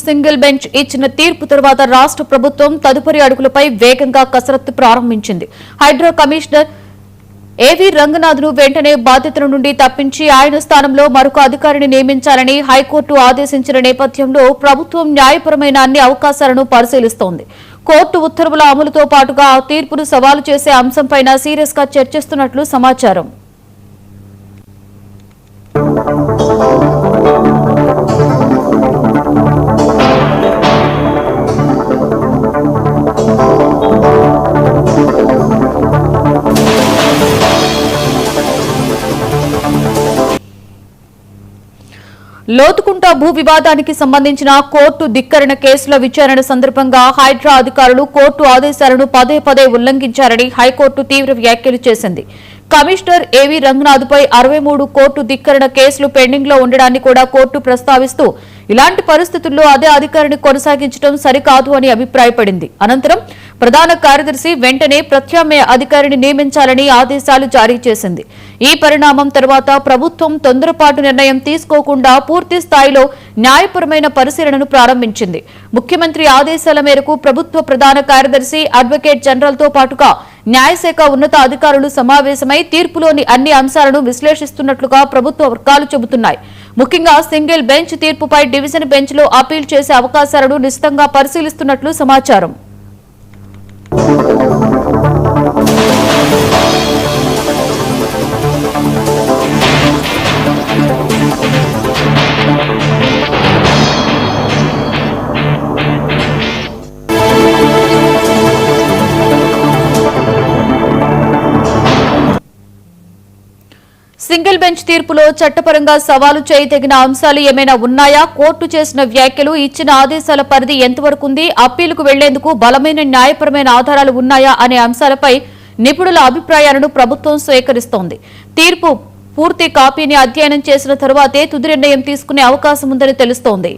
Single bench ఇచ్చిన తీర్పు తర్వాత రాష్ట్ర ప్రభుత్వం తదుపరి అడుగులపై వేగంగా కసరత్తు ప్రారంభించింది. హైడ్రా కమిషనర్ ఏవి రంగనాథ్ను వెంటనే బాధ్యతల నుండి తప్పించి ఆయన స్థానంలో మరొక అధికారిని నియమించాలని హైకోర్టు ఆదేశించిన నేపథ్యంలో ప్రభుత్వం న్యాయపరమైన అన్ని అవకాశాలను పరిశీలిస్తోంది. కోర్టు ఉత్తర్వుల అమలుతో పాటుగా ఆ తీర్పును సవాలు చేసే అంశంపై సీరియస్ గా చర్చిస్తున్నట్లు సమాచారం. లోతుకుంట భూ వివాదానికి సంబంధించిన కోర్టు ధిక్కరణ కేసుల విచారణ సందర్భంగా హైడ్రా అధికారులు కోర్టు ఆదేశాలను పదే పదే ఉల్లంఘించారని హైకోర్టు తీవ్ర వ్యాఖ్యలు చేసింది. కమిషనర్ ఏవి రంగనాథ్పై 63 కోర్టు ధిక్కరణ కేసులు పెండింగ్ లో ఉండడాన్ని కూడా కోర్టు ప్రస్తావిస్తూ ఇలాంటి పరిస్థితుల్లో అదే అధికారిని కొనసాగించడం సరికాదు అని అభిప్రాయపడింది. అనంతరం ప్రధాన కార్యదర్శి వెంటనే ప్రత్యామ్నాయ అధికారిని నియమించాలని ఆదేశాలు జారీ చేసింది. ఈ పరిణామం తర్వాత ప్రభుత్వం తొందరపాటు నిర్ణయం తీసుకోకుండా పూర్తి స్థాయిలో న్యాయపరమైన పరిశీలనను ప్రారంభించింది. ముఖ్యమంత్రి ఆదేశాల మేరకు ప్రభుత్వ ప్రధాన కార్యదర్శి అడ్వకేట్ జనరల్తో పాటుగా న్యాయశాఖ ఉన్నత అధికారులు సమావేశమై తీర్పులోని అన్ని అంశాలను విశ్లేషిస్తున్నట్లుగా ప్రభుత్వ వర్గాలు చెబుతున్నాయి. ముఖ్యంగా సింగిల్ బెంచ్ తీర్పుపై డివిజన్ బెంచ్లో అప్పీల్ చేసే అవకాశాలను నిశితంగా పరిశీలిస్తున్నట్లు సమాచారం. సింగిల్ బెంచ్ తీర్పులో చట్టపరంగా సవాలు చేయదగిన అంశాలు ఏమైనా ఉన్నాయా? కోర్టు చేసిన వ్యాఖ్యలు, ఇచ్చిన ఆదేశాల పరిధి ఎంతవరకు ఉంది? అప్పీలుకు వెళ్లేందుకు బలమైన న్యాయపరమైన ఆధారాలు ఉన్నాయా అనే అంశాలపై నిపుణుల అభిప్రాయాలను ప్రభుత్వం స్వీకరిస్తోంది. తీర్పు పూర్తి కాపీని అధ్యయనం చేసిన తరువాతే తుది నిర్ణయం తీసుకునే అవకాశం ఉందని తెలుస్తోంది.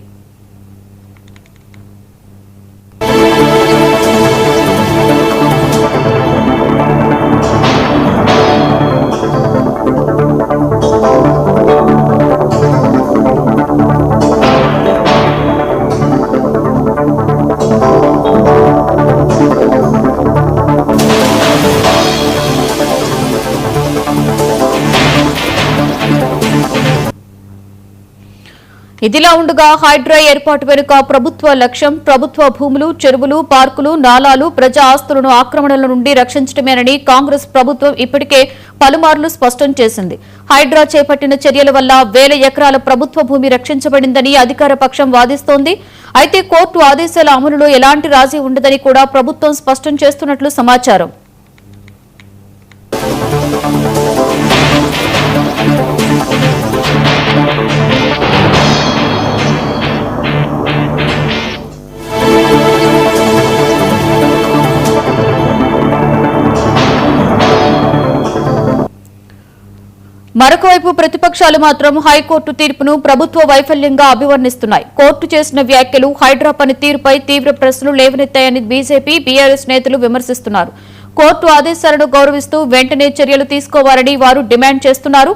ఇదిలా ఉండగా హైడ్రా ఏర్పాటు వెనుక ప్రభుత్వ లక్ష్యం ప్రభుత్వ భూములు, చెరువులు, పార్కులు, నాలాలు, ప్రజా ఆస్తులను ఆక్రమణల నుండి రక్షించడమేనని కాంగ్రెస్ ప్రభుత్వం ఇప్పటికే పలుమార్లు స్పష్టం చేసింది. హైడ్రా చేపట్టిన చర్యల వల్ల వేల ఎకరాల ప్రభుత్వ భూమి రక్షించబడిందని అధికార పక్షం వాదిస్తోంది. అయితే కోర్టు ఆదేశాల అమలులో ఎలాంటి రాజీ ఉండదని కూడా ప్రభుత్వం స్పష్టం చేస్తున్నట్లు సమాచారం. మరొకవైపు ప్రతిపక్షాలు మాత్రం హైకోర్టు తీర్పును ప్రభుత్వ వైఫల్యంగా అభివర్ణిస్తున్నాయి. కోర్టు చేసిన వ్యాఖ్యలు హైడ్రా పనితీరుపై తీవ్ర ప్రశ్నలు లేవనెత్తాయని బీజేపీ, బీఆర్ఎస్ నేతలు విమర్శిస్తున్నారు. కోర్టు ఆదేశాలను గౌరవిస్తూ వెంటనే చర్యలు తీసుకోవాలని వారు డిమాండ్ చేస్తున్నారు.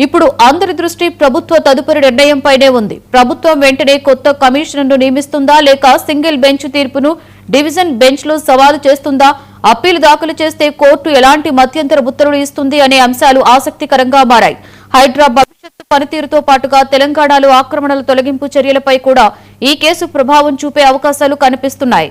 ఇప్పుడు అందరి దృష్టి ప్రభుత్వ తదుపరి నిర్ణయంపైనే ఉంది. ప్రభుత్వం వెంటనే కొత్త కమిషనర్ను నియమిస్తుందా, లేక సింగిల్ బెంచ్ తీర్పును డివిజన్ బెంచ్లో సవాలు చేస్తుందా? అప్పీలు దాఖలు చేస్తే కోర్టు ఎలాంటి మధ్యంతర ఉత్తర్వులు ఇస్తుంది అనే అంశాలు ఆసక్తికరంగా మారాయి. హైడ్రా భవిష్యత్తు పనితీరుతో పాటుగా తెలంగాణలో ఆక్రమణల తొలగింపు చర్యలపై కూడా ఈ కేసు ప్రభావం చూపే అవకాశాలు కనిపిస్తున్నాయి.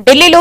ఢిల్లీలో